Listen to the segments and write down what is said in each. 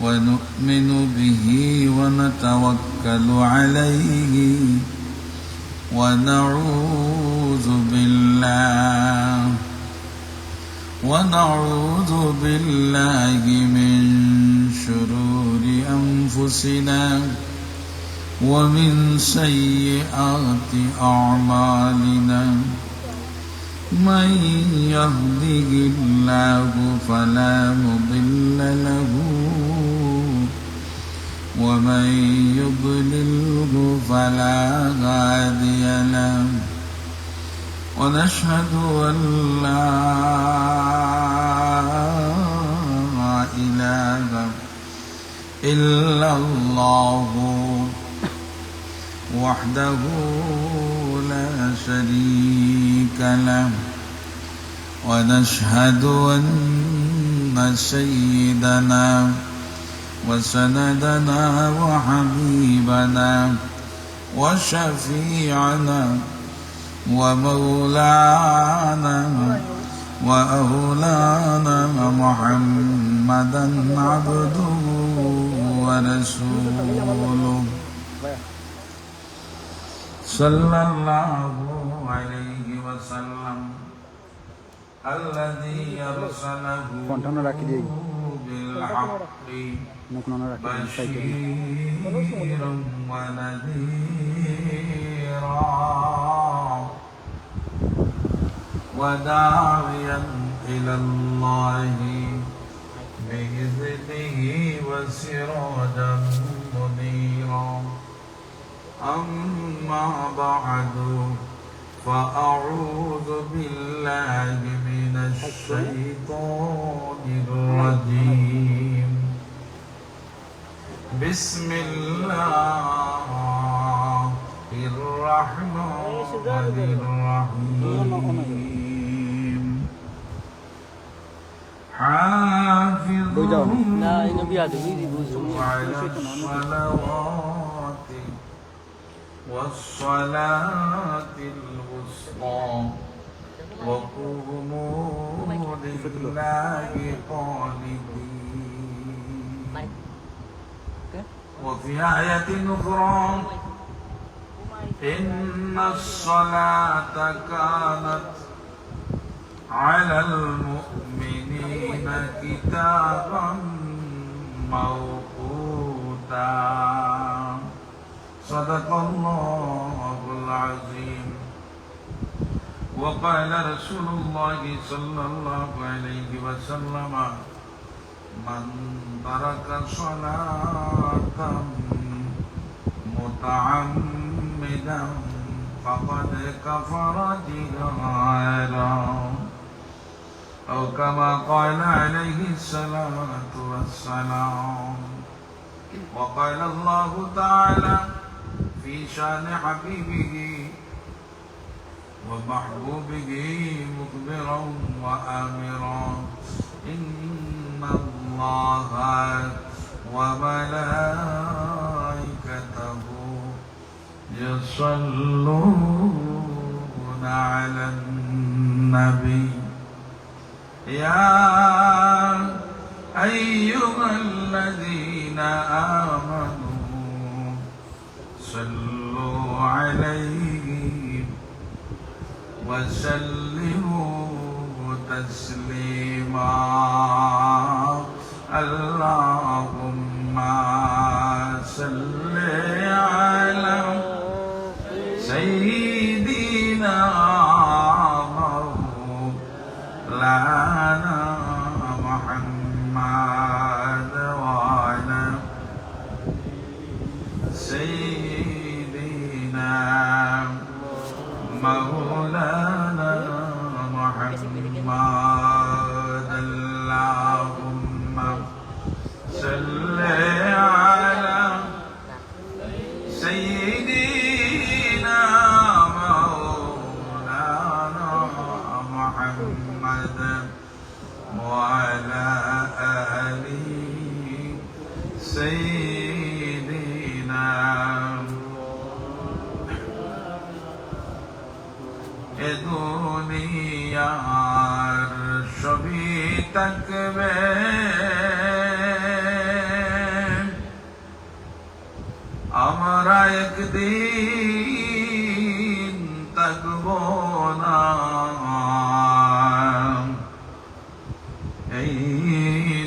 ونؤمن به ونتوكل عليه ونعوذ بالله من شرور أنفسنا ومن سيئات أعمالنا من يهده الله فلا مضل له ومن يضلله فلا هادي له ونشهد أن لا إله إلا الله وحده لا شريك له ونشهد أن سيدنا وسندنا وحبيبنا وشفيعنا ومولانا وأولانا محمدا عبده ورسوله صلى الله عليه وسلم الذي أرسله بالحق بشيرا ونذيرا وداعيا إلى الله بإذنه وسراجا منيرا أما بعد فأعوذ بالله من الشيطان الرجيم بسم الله الرحمن الرحيم حافظوا على الصلوات والصلاة الوسطى وقوموا لله قانتين. وفي آية أخرى إن الصلاة كانت على المؤمنين كتابا موقوتا. صدق الله العظيم. وقال رسول الله صلى الله عليه وسلم من ترك صلاة متعمدا فقد كفر جهارا أو كما قال عليه الصلاة والسلام. وقال الله تعالى في شان حبيبه ومحبوبه مخبرا وآمرا إن الله وملائكته يصلون على النبي يا أيها الذين آمنوا صلوا عليه وسلموا تسليما. اللهم صل على سيدنا مولانا محمد وعلى سيدنا مولانا محمد. اللهم صل على سيدنا مولانا محمد وعلى آله سيدنا দুনিয়ার সবই থাকবে আমরা একদিন থাকবো না, এই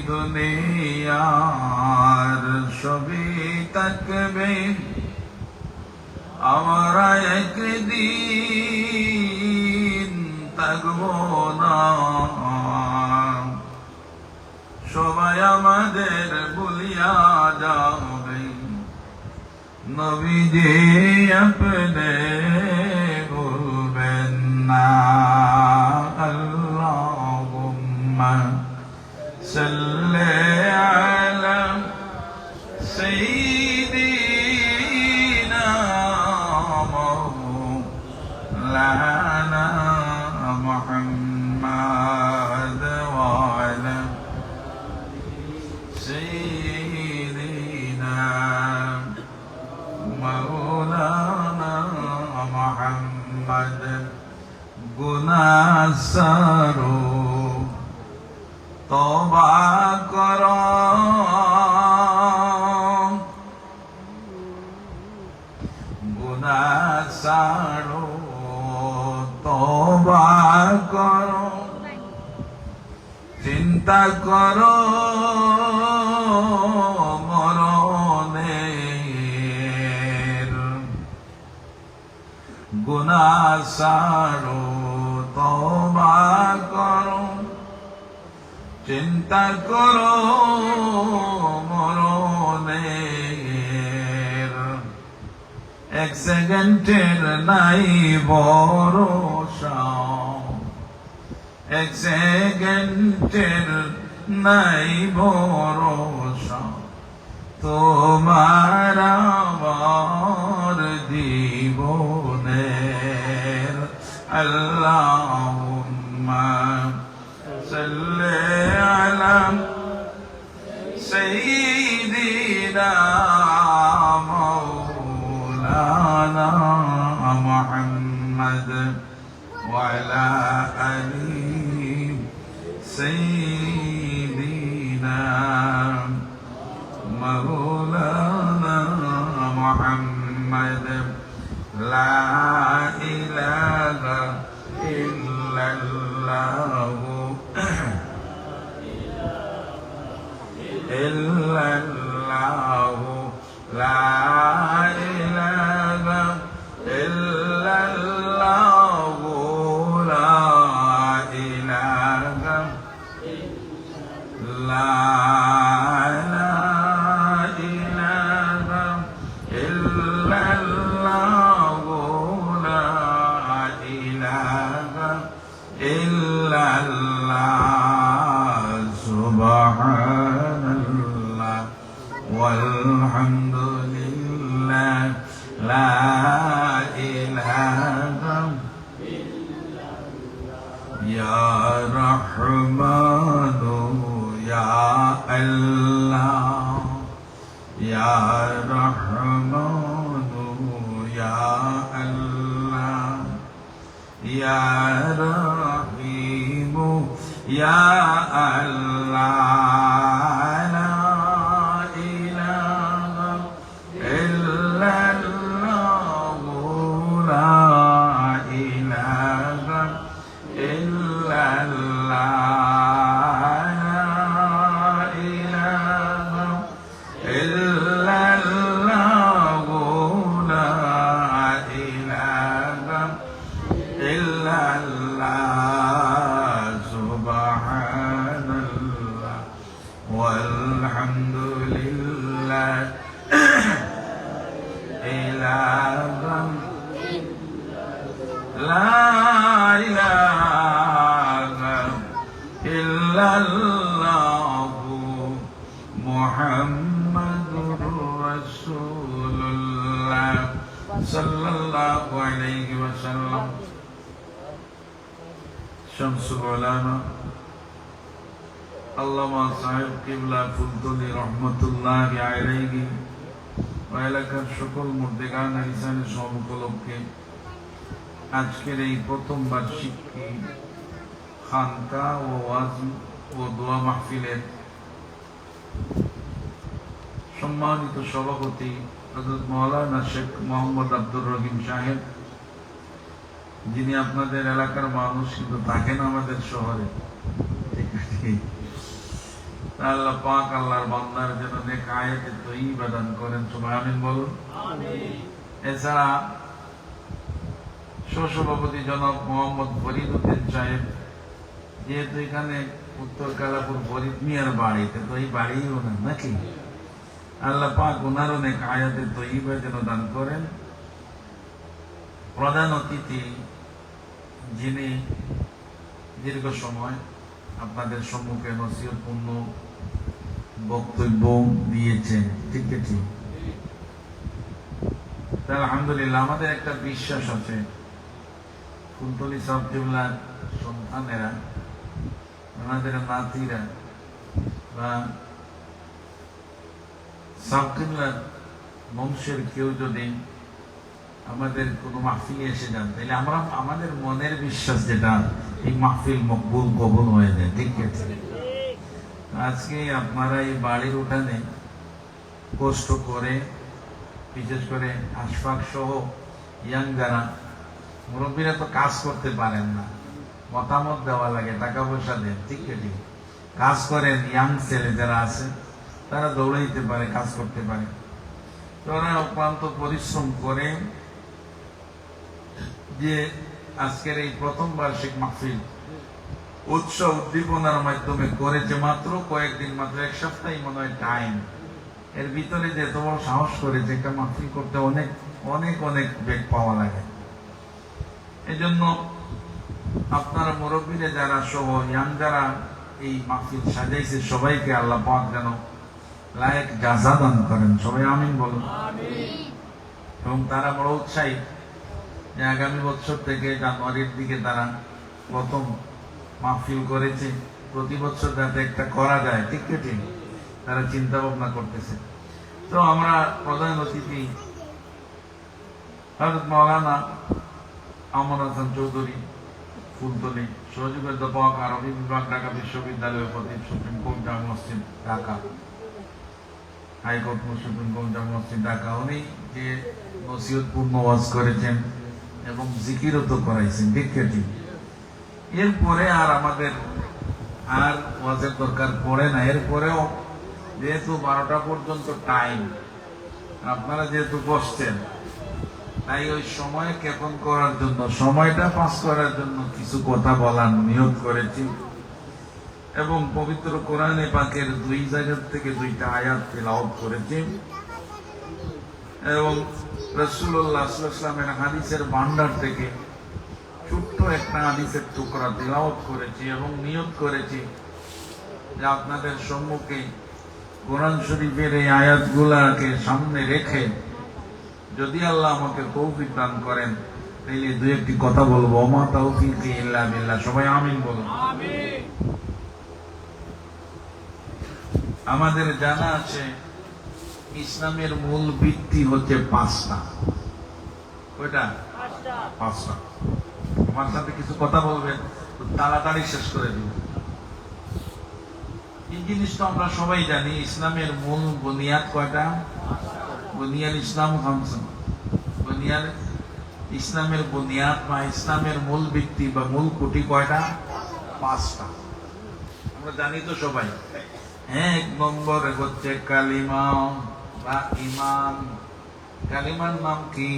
দুনিয়ার সবই থাকবে, আমরা একদিন থাকবো না। সবাই আমাদের ভুলিয়া যাবে, নবীজি আপনি ভুলবেন না। আল্লাহুম্মা সাল্লি আলা সাইয়্যিদিনা মাওলানা মুহাম্মাদ ওয়া আলা সাইয়্যিদিনা মাওলানা মুহাম্মাদ। গুনাহ সারো তওবা করো, গুনাহ সারো তওবা করো, চিন্তা করো মরণের। গুনাহ সারো তওবা করো, চিন্তা করো মরণের। এক সেকেন্ডের নাই ভরসা, এক সেকেন্ডের নাই ভরসা, তোমার আমার জীবনের। আল্লাহুম্মা সাল্লি আলা সাইয়্যিদিনা মাওলানা মুহাম্মাদ ওয়া আলা আলি সাইয়্যিদিনা মাওলানা মুহাম্মাদ। লা ইলাহা ইল্লাল্লাহু ইল্লাল্লাহু, লা ইলাহা ইল্লাল্লাহু, লা ইলাহা, লা ইলাহা ইল্লাল্লাহু, লা ইলাহা ইল্লাল্লাহ। সুবহানাল্লাহ walhamdulillah, la ilaha illallah, ya Rahmanu ya Allah, ya Rahmanu ya Allah, ya Rahimu ya Allah. Walhamdulillah, ilaha la ilaha illallah, Muhammadur Rasulullah sallallahu alaihi wasallam. Syamsul ulama আল্লামা সাহেব কিবলা ফুলতলি রহমতুল্লাহি আলাইহি ও এলাকার সকল মুর্দেগান ইনসানের সর্বপলক্ষে আজকের এই প্রথম বার্ষিক খানকা ও ওয়াজ ও দোয়া মাহফিলের সম্মানিত সভাপতি হযরত মাওলানা শেখ মোহাম্মদ আব্দুর রহিম সাহেব, যিনি আপনাদের এলাকার মানুষ কিন্তু থাকেন আমাদের শহরে। ঠিক আছে, আল্লাহ পাক আল্লাহর বান্দার জন্য নেক হায়াতে তয়্যিবা দান করেন, সুবহানাল্লাহ, আমিন বলুন। এছাড়া সহসভাপতি জনাব মোহাম্মদ ফরিদ উদ্দিন সাহেব, যেহেতু এখানে উত্তর কালাপুর ফরিদ মিয়ার বাড়িতে, তো এই বাড়িও না নাকি, আল্লাহ পাক ওনার অনেক হায়াতে তয়্যিবা যেন দান করেন। প্রধান অতিথি যিনি দীর্ঘ সময় আপনাদের সম্মুখে নসিহতপূর্ণ বক্তব্য দিয়েছেন, ঠিক আছে, আলহামদুলিল্লাহ। আমাদের একটা বিশ্বাস আছে, ফুলতলী সাবজুল্লাহ সন্তানেরা, আমাদের নাতিরা বা সাবজুল্লাহ বংশের কেউ যদি আমাদের কোনো মাহফিলে এসে যান, তাহলে আমরা আমাদের মনের বিশ্বাস যেটা, এই মাহফিল মকবুল কবুল হয়ে যায়, ঠিক আছে। আজকে আপনারা এই বাড়ির উঠানে কষ্ট করে, বিশেষ করে আশফাক সহ ইয়াং যারা মুরব্বীরা তো কাজ করতে পারেন না, মতামত দেওয়া লাগে, টাকা পয়সা দেন, ঠিক আছে, কাজ করেন। ইয়াং ছেলে যারা আছে তারা দৌড়াইতে পারে, কাজ করতে পারে, তারা অক্লান্ত পরিশ্রম করে যে আজকের এই প্রথম বার্ষিক মাহফিল উৎসব উদ্দীপনার মাধ্যমে করেছে। মাত্র কয়েকদিন, মাত্র এক সপ্তাহ মনে হয় টাইম, এর ভিতরে যে এত বড় সাহস করেছে, একটা মাহফিল করতে অনেক অনেক অনেক বেগ পাওয়া লাগে। এই জন্য আপনারা মুরব্বীরা যারা সহ ইয়াং যারা এই মাহফিল সাজাইছে, সবাইকে আল্লাহ পাক যেন লায়েক জাযা দান করেন, সবাই আমিন বলুন। এবং তারা বড় উৎসাহী যে আগামী বছর থেকে জানুয়ারির দিকে তারা প্রথম মাহফিল করেছে, প্রতি বছর যাতে একটা করা যায়, ঠিক ঠিক তারা চিন্তা ভাবনা করতেছে। তো আমরা প্রধান অতিথি হযরত মাওলানা আমর হাসান চৌধুরী, ফুলতলী, সহযোগী অধ্যাপক, আরবি বিভাগ, ঢাকা বিশ্ববিদ্যালয়, খতিব, সুপ্রিম কোর্ট জামে মসজিদ ঢাকা, হাইকোর্ট সুপ্রিম কোর্ট জামে মসজিদ ঢাকা, উনি যে নসিহতপূর্ণ ওয়াজ করেছেন এবং জিকিরও তো করাইছেন, ঠিক ঠিক। এরপরে আর আমাদের আর ওয়াজের দরকার পড়ে না। এরপরেও যেহেতু 12টা পর্যন্ত টাইম, আপনারা যেহেতু বসছেন, তাই ওই সময় ক্ষেপণ করার জন্য, সময়টা পাস করার জন্য কিছু কথা বলার নিয়োগ করেছি এবং পবিত্র কোরআনে পাকের 2 জায়গা থেকে 2টা আয়াত তেলাওয়াত করেছি এবং রাসূলুল্লাহ সাল্লাল্লাহু আলাইহি ওয়াসাল্লামের হাদিসের ভান্ডার থেকে ছোট্ট একটা হাদিসের টুকরা তেলাওয়াত করেছি এবং নিয়ত করেছি যে আপনাদের সম্মুখে কোরআন শরীফের এই আয়াতগুলাকে সামনে রেখে যদি আল্লাহ আমাকে তৌফিক দান করেন, তাহলে 2-1টি কথা বলবো। ওমা তাওফীকি ইল্লা বিল্লাহ, সবাই আমিন বলুন। আমাদের জানা আছে ইসলামের মূল ভিত্তি হচ্ছে 5টা। কয়টা? 5টা। আমার সাথে কিছু কথা বলবেন, তাড়াতাড়ি শেষ করে দিব। এই জিনিসটা আমরা সবাই জানি, ইসলামের মূল বুনিয়াদ কয়টা? বুনিয়াল ইসলাম খামসা। বুনিয়াল ইসলামের বুনিয়াদ বা ইসলামের মূল ভিত্তি বা মূল খুঁটি কয়টা? 5টা। আমরা জানি তো সবাই। 1 নম্বরে হচ্ছে কালিমা বা ঈমান। কালিমার নাম কি?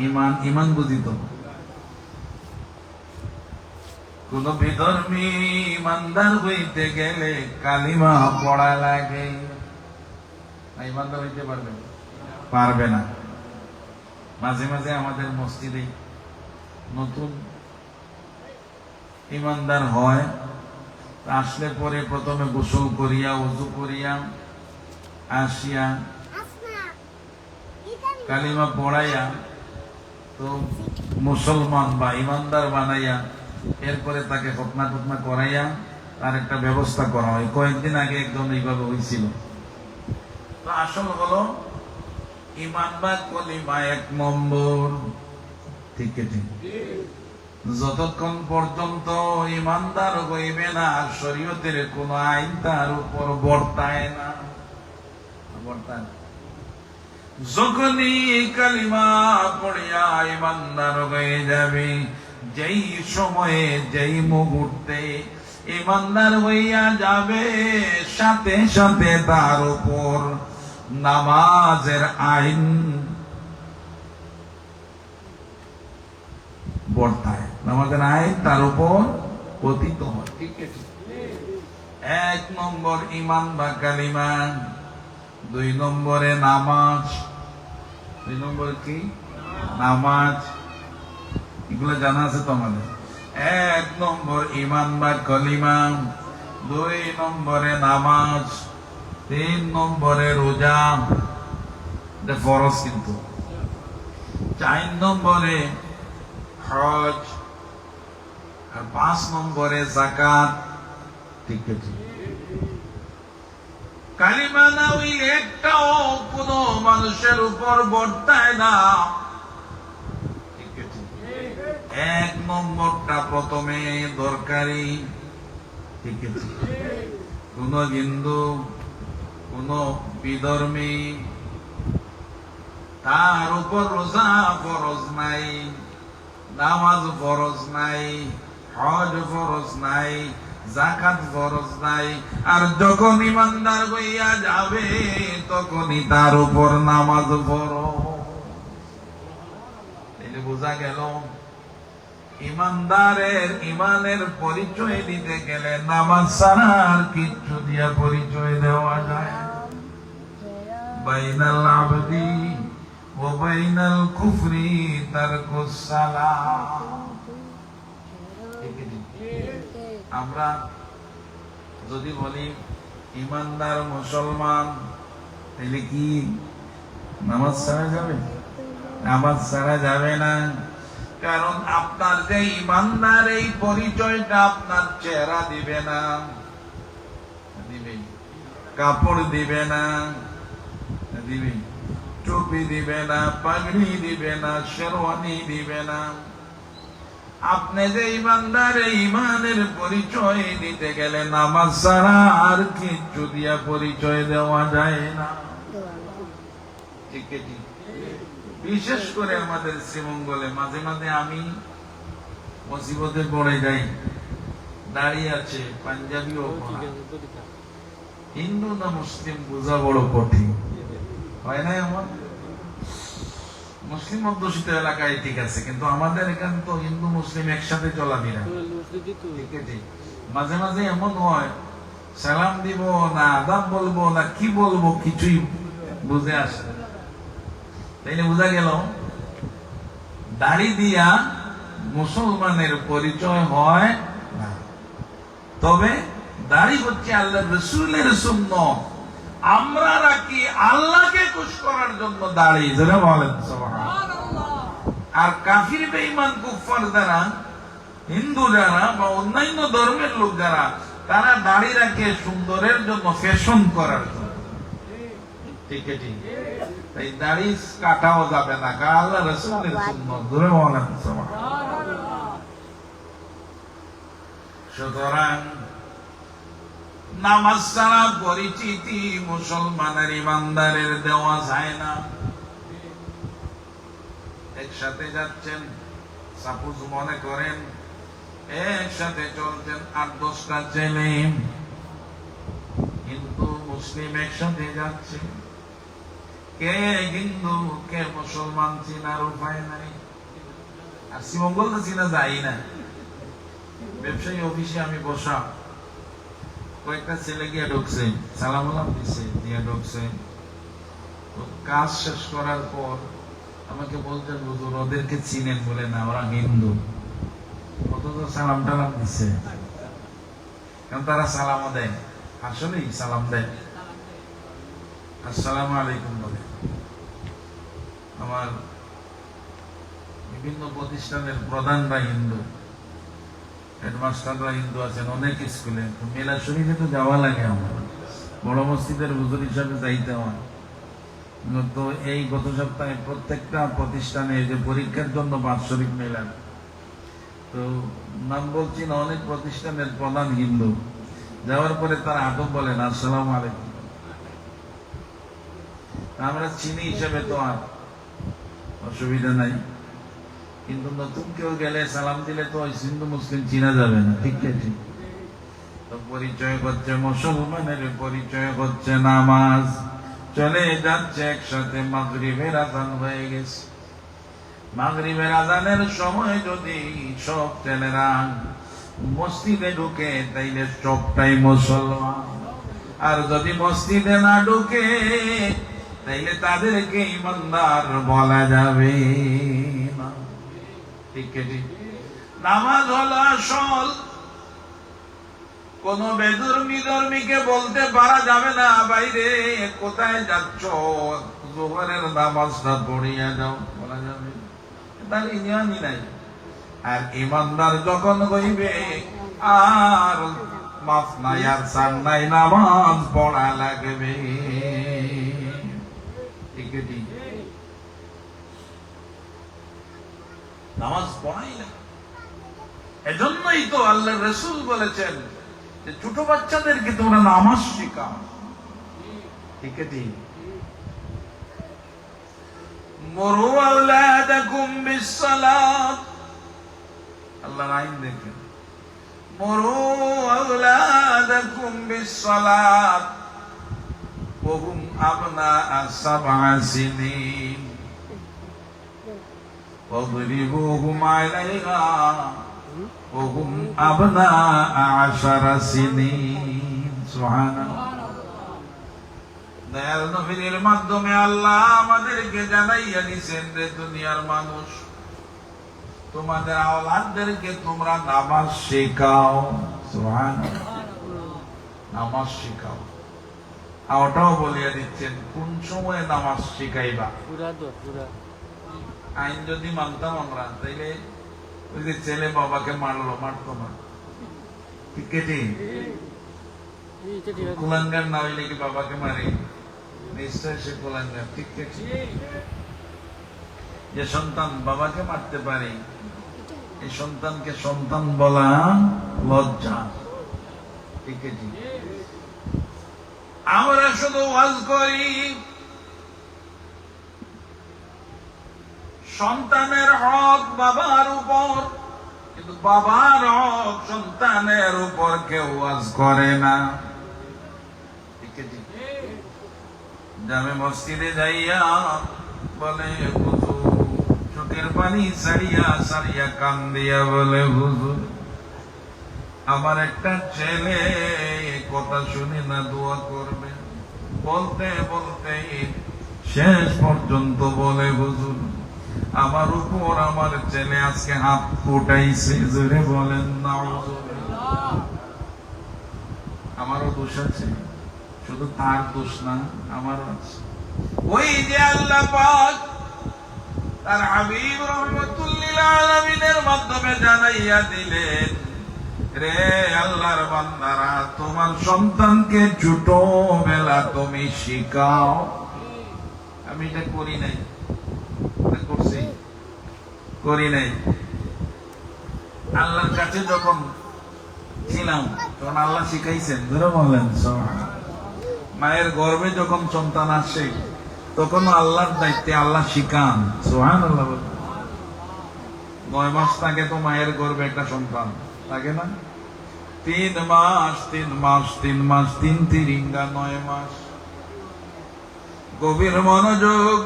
ঈমান। ঈমান বুঝিত? কোন বিধর্মী ইমানদার হইতে গেলে কালিমা পড়া লাগে। ইমানদার হইতে পারবে? পারবে না। মাঝে মাঝে আমাদের মসজিদে নতুন ইমানদার হয়, আসলে পরে প্রথমে গোসল করিয়া, ওযু করিয়া আসিয়া কালিমা পড়াইয়া তো মুসলমান বা ইমানদার বানাইয়া এরপরে তাকে খতনা টতনা করাইয়া তার একটা ব্যবস্থা করা হয়। কয়েকদিন আগে একজন এইভাবে হয়েছিল। তো আসল হলো ঈমান বা কলিমা 1 নম্বর, ঠিক ঠিক। যতক্ষণ পর্যন্ত ঈমানদার হইবে না, শরীয়তের কোন আইন তার উপর বর্তায় না। যখনই কালিমা পড়িয়া ইমানদার হয়ে যাবে, যেই সময়ে যেই মুহূর্তে ইমানদার হইয়া যাবে, সাথে সাথে তার উপর নামাজের আইন বর্তায়, নামাজের আইন তার উপর পতিত হয়। ঠিক আছে, 1 নম্বর ইমান বা কালিমা, 2 নম্বরে নামাজ। 2 নম্বর কি? নামাজ। এগুলো জানা আছে তো আমাদের। 1 নম্বর ইমান বা কালিমা, 2 নম্বরে নামাজ, 3 নম্বরে রোজা, এটা ফরজ কিন্তু, 4 নম্বরে হজ, আর 5 নম্বরে যাকাত। ঠিক আছে, কালিমা না হইলে একটাও কোন মানুষের উপর বর্তায় না। ঠিক আছে, 1 নম্বরটা প্রথমে দরকারি। ঠিক আছে, কোন হিন্দু, কোন বিধর্মী, তার উপর রোজা ফরজ নাই, নামাজ ফরজ নাই, হজ ফরজ নাই, যাকাত ফরজ নাই। আর যখন ইমানদার হইয়া যাবে, তখনই তার উপর নামাজ ফরজ। এটা বোঝা গেল, ইমানদারের ইমানের পরিচয় দিতে গেলে নামাজ ছাড়া আর কিচ্ছু দিয়া পরিচয় দেওয়া যায় না। বাইনাল আবদি ওয়া বাইনাল কুফরি তারকুস সালাহ। আমরা যদি বলি ইমানদার মুসলমান, তাহলে কি নামাজ ছাড়া যাবে? নামাজ ছাড়া যাবে না। কারণ আপনার যে ইমানদার, এই পরিচয়টা আপনার চেহারা দিবে না, দিবে কাপড় দিবে না, দিবে টুপি দিবে না, পাগড়ি দিবে না, শেরওয়ানি দিবে না। আপনি যে ইমানদার, এই ইমানের পরিচয় দিতে গেলে নামাজ ছাড়া আর কিচ্ছু দিয়া পরিচয় দেওয়া যায় না। ঠিক আছে, বিশেষ করে আমাদের শ্রীমঙ্গলে মাঝে মাঝে আমি মুসিবতে পড়ে যাই, দাঁড়িয়ে আছে পাঞ্জাবি ও হিন্দু না মুসলিম বোঝা বড় কঠিন হয় না? এমন মুসলিম অধ্যুষিত এলাকায় ঠিক আছে, কিন্তু আমাদের এখানে তো হিন্দু মুসলিম একসাথে চলাফেরা। ঠিক আছে, মাঝে মাঝে এমন হয়, সালাম দিব না আদাব বলবো না কি বলবো কিছুই বুঝে আসে। তাইলে বোঝা গেল, দাড়ি দিয়া মুসলমানের পরিচয় হয় না। তবে দাড়ি হচ্ছে আল্লাহ রসুলের সুন্নাত। আমরা রাখি আল্লাহকে খুশি করার জন্য দাড়ি, যারা বলেন সুবহানাল্লাহ। আর কাফির বেঈমান কুফার যারা, হিন্দু যারা বা অন্যান্য ধর্মের লোক যারা, তারা দাড়ি রাখে সুন্দরের জন্য, ফ্যাশন করার জন্য। ঠিক আছে, তাই দাড়ি কাটাও যাবে না, আল্লাহ রাসূলের সুন্নাত, যারা বলেন সুবহানাল্লাহ। সুতরাং নামাজ ছাড়া পরিচিতি মুসলমানের ইমানদারের দেওয়া যায় না। একসাথে যাচ্ছেন, সাপোজ মনে করেন একসাথে চলছেন 8-10টা ছেলে, হিন্দু মুসলিম একসাথে যাচ্ছে, কে হিন্দু কে মুসলমান চিনার উপায় নাই। আর শ্রীমঙ্গল তো চিনা যায় না। ব্যবসায়ী অফিসে আমি বসা, কয়েকটা ছেলে গিয়ে ঢুকছে, সালাম আলাম দিছে, দিয়ে ঢুকছে। কাজ শেষ করার পর আমাকে বলছেন, হুজুর ওদেরকে চিনেন? বলে না, ওরা হিন্দু। অথচ সালাম টালাম দিছে, কারণ তারা সালামও দেয়, আসলেই সালাম দেয়, আসসালামু আলাইকুম বলে। আমার বিভিন্ন প্রতিষ্ঠানের প্রধানরা হিন্দু, হেডমাস্টাররা হিন্দু আছেন অনেক স্কুলে। মেলা শরীফে তো যাওয়া লাগে, আমার বড় মসজিদের হুজুর হিসাবে যাইতে হয়। তো এই গত সপ্তাহে প্রত্যেকটা প্রতিষ্ঠানে যে পরীক্ষার জন্য বাৎসরিক মেলা, তো নাম বলছি না, অনেক প্রতিষ্ঠানের প্রধান হিন্দু। যাওয়ার পরে তারা আদব বলেন আসসালামু আলাইকুম। আমরা চিনি হিসেবে তো আর অসুবিধা নাই, কিন্তু নতুন কেউ গেলে সালাম দিলে তো ওই হিন্দু মুসলিম চিনা যাবে না, ঠিক আছে? তো পরিচয় হচ্ছে মুসলমানের, পরিচয় হচ্ছে নামাজ। চলে যাচ্ছে একসাথে, মাগরিবের আজান হয়ে গেছে। মাগরিবের আজানের সময় যদি সব ছেলেরা মসজিদে ঢুকে তাইলে সবটাই মুসলমান, আর যদি মসজিদে না ঢুকে তাইলে তাদেরকে ইমানদার বলা যাবে না, ঠিক আছে? নামাজ হলো আসল। কোন বেধর্মীকে বলতে পারা যাবে না, বাইরে কোথায় যাচ্ছ, জোহরের নামাজটা পড়িয়া যাও, বলা যাবে? তার ইমানই নাই। আর ইমানদার যখন হইবে আর মাফ নাই আর সার নাই, নামাজ পড়া লাগবে, ঠিক আছে? নামাজ পড়াই না। এজন্যই তো আল্লাহ রাসূল বলেছেন যে ছোট বাচ্চাদেরকে তোমরা নামাজ শেখাও, ঠিক আছে? মুরু আওলাদাকুম বিসসালাত, আল্লাহর আইন দেখেন, মুরু আওলাদাকুম বিসসালাত ওয়া হুম আবনাআ সাবআ সিনিন ওয়াদরিবুহুম আলাইহা ওয়া হুম আবনাআ 10 সিনিন। সুবহানাল্লাহ। দয়াল নবীর মাধ্যমে আল্লাহ আমাদেরকে জানাইয়া দিয়েছেন, রে দুনিয়ার মানুষ, তোমাদের আওলাদদেরকে তোমরা নামাজ শেখাও। সুবহানাল্লাহ। নামাজ শেখাও। ওটাও বলিয়া দিচ্ছেন কোন সময়ে নামাজ শিখাইবা। আইন যদি মানতাম আমরা, তাইলে ওই যে ছেলে বাবাকে মারতো না, ঠিক আছে? কুলাঙ্গার না হইলে কি বাবাকে মারে? নিশ্চয় সে কুলাঙ্গার, ঠিক আছে? যে সন্তান বাবাকে মারতে পারে, এই সন্তানকে সন্তান বলা লজ্জা, ঠিক আছে? আমরা শুধু ওয়াজ করি সন্তানের হক বাবার উপর, কিন্তু বাবার হক সন্তানের উপর কেউ ওয়াজ করে না, ঠিক আছে? জামে মসজিদে যাইয়া বলে হুজুর, চোখের পানি সারিয়া সারিয়া কান দিয়া বলে হুজুর, আমার একটা ছেলে কথা শুনে না, দোয়া করবে। বলতে বলতে শেষ পর্যন্ত বলে হুজুর, আমার উপর আমার ছেলে আজকে হাত ফুটাইছে। জোরে বলেন নাউজুবিল্লাহ। আমারও দোষ আছে, শুধু তার দোষ না, আমারও আছে। ওই যে আল্লাহ পাক তার হাবিব রাহমাতুল লিল আলামিনের মাধ্যমে জানাইয়া দিলেন, রে আল্লাহর বান্দারা, তোমার সন্তানকে ছোটবেলা তুমি শিখাও। আমি এটা করি নাই, করছি, করি নাই। আল্লাহর কাছে যখন ছিলাম তখন আল্লাহ শিখাইছেন, ধরে বললেন। মায়ের গর্ভে যখন সন্তান আসে তখন আল্লাহর দায়িত্বে আল্লাহ শিখান। সুবহানাল্লাহ। 9 মাস থাকে তো মায়ের গর্ভে একটা সন্তান, থাকে না? 3 মাস 3 মাস 3 মাস 3 তিরিঙ্গা 9 মাস। গভীর মনোযোগ।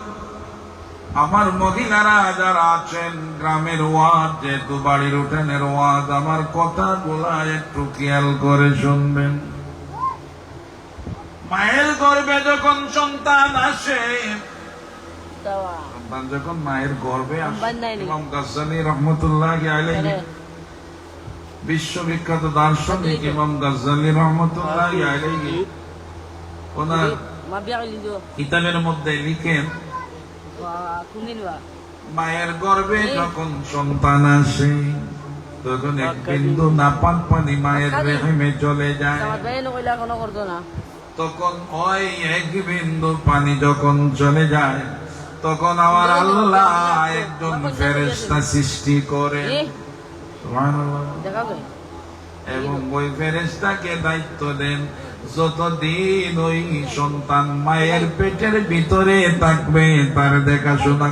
আমার মহিলারা যারা আছেন, গ্রামের ওয়াজ যেহেতু, বাড়ির উঠানের ওয়াজ, আমার কথাগুলা একটু খেয়াল করে শুনবেন। মায়ের গর্ভে যখন সন্তান আসে, সন্তান যখন মায়ের গর্ভে আসে, ইমাম গাজ্জালী রাহমাতুল্লাহি আলাইহি, বিশ্ববিখ্যাত দার্শনিক ইমাম গাজ্জালী রাহমাতুল্লাহি আলাইহি, ওনার কিতাবের মধ্যে লিখেন, মায়ের গর্ভে যখন সন্তান আসে তখন এক বিন্দু নাপাক পানি মায়ের রেহেমে চলে যায়। তখন ওই এক বিন্দু পানি যখন চলে যায়, তখন আমার আল্লাহ একজন ফেরেশতা সৃষ্টি করে, এবং ওই ফেরেশতাকে দায়িত্ব দেন, যতদিন ওই সন্তান মায়ের পেটের ভিতরে থাকবে তার দেখাশোনা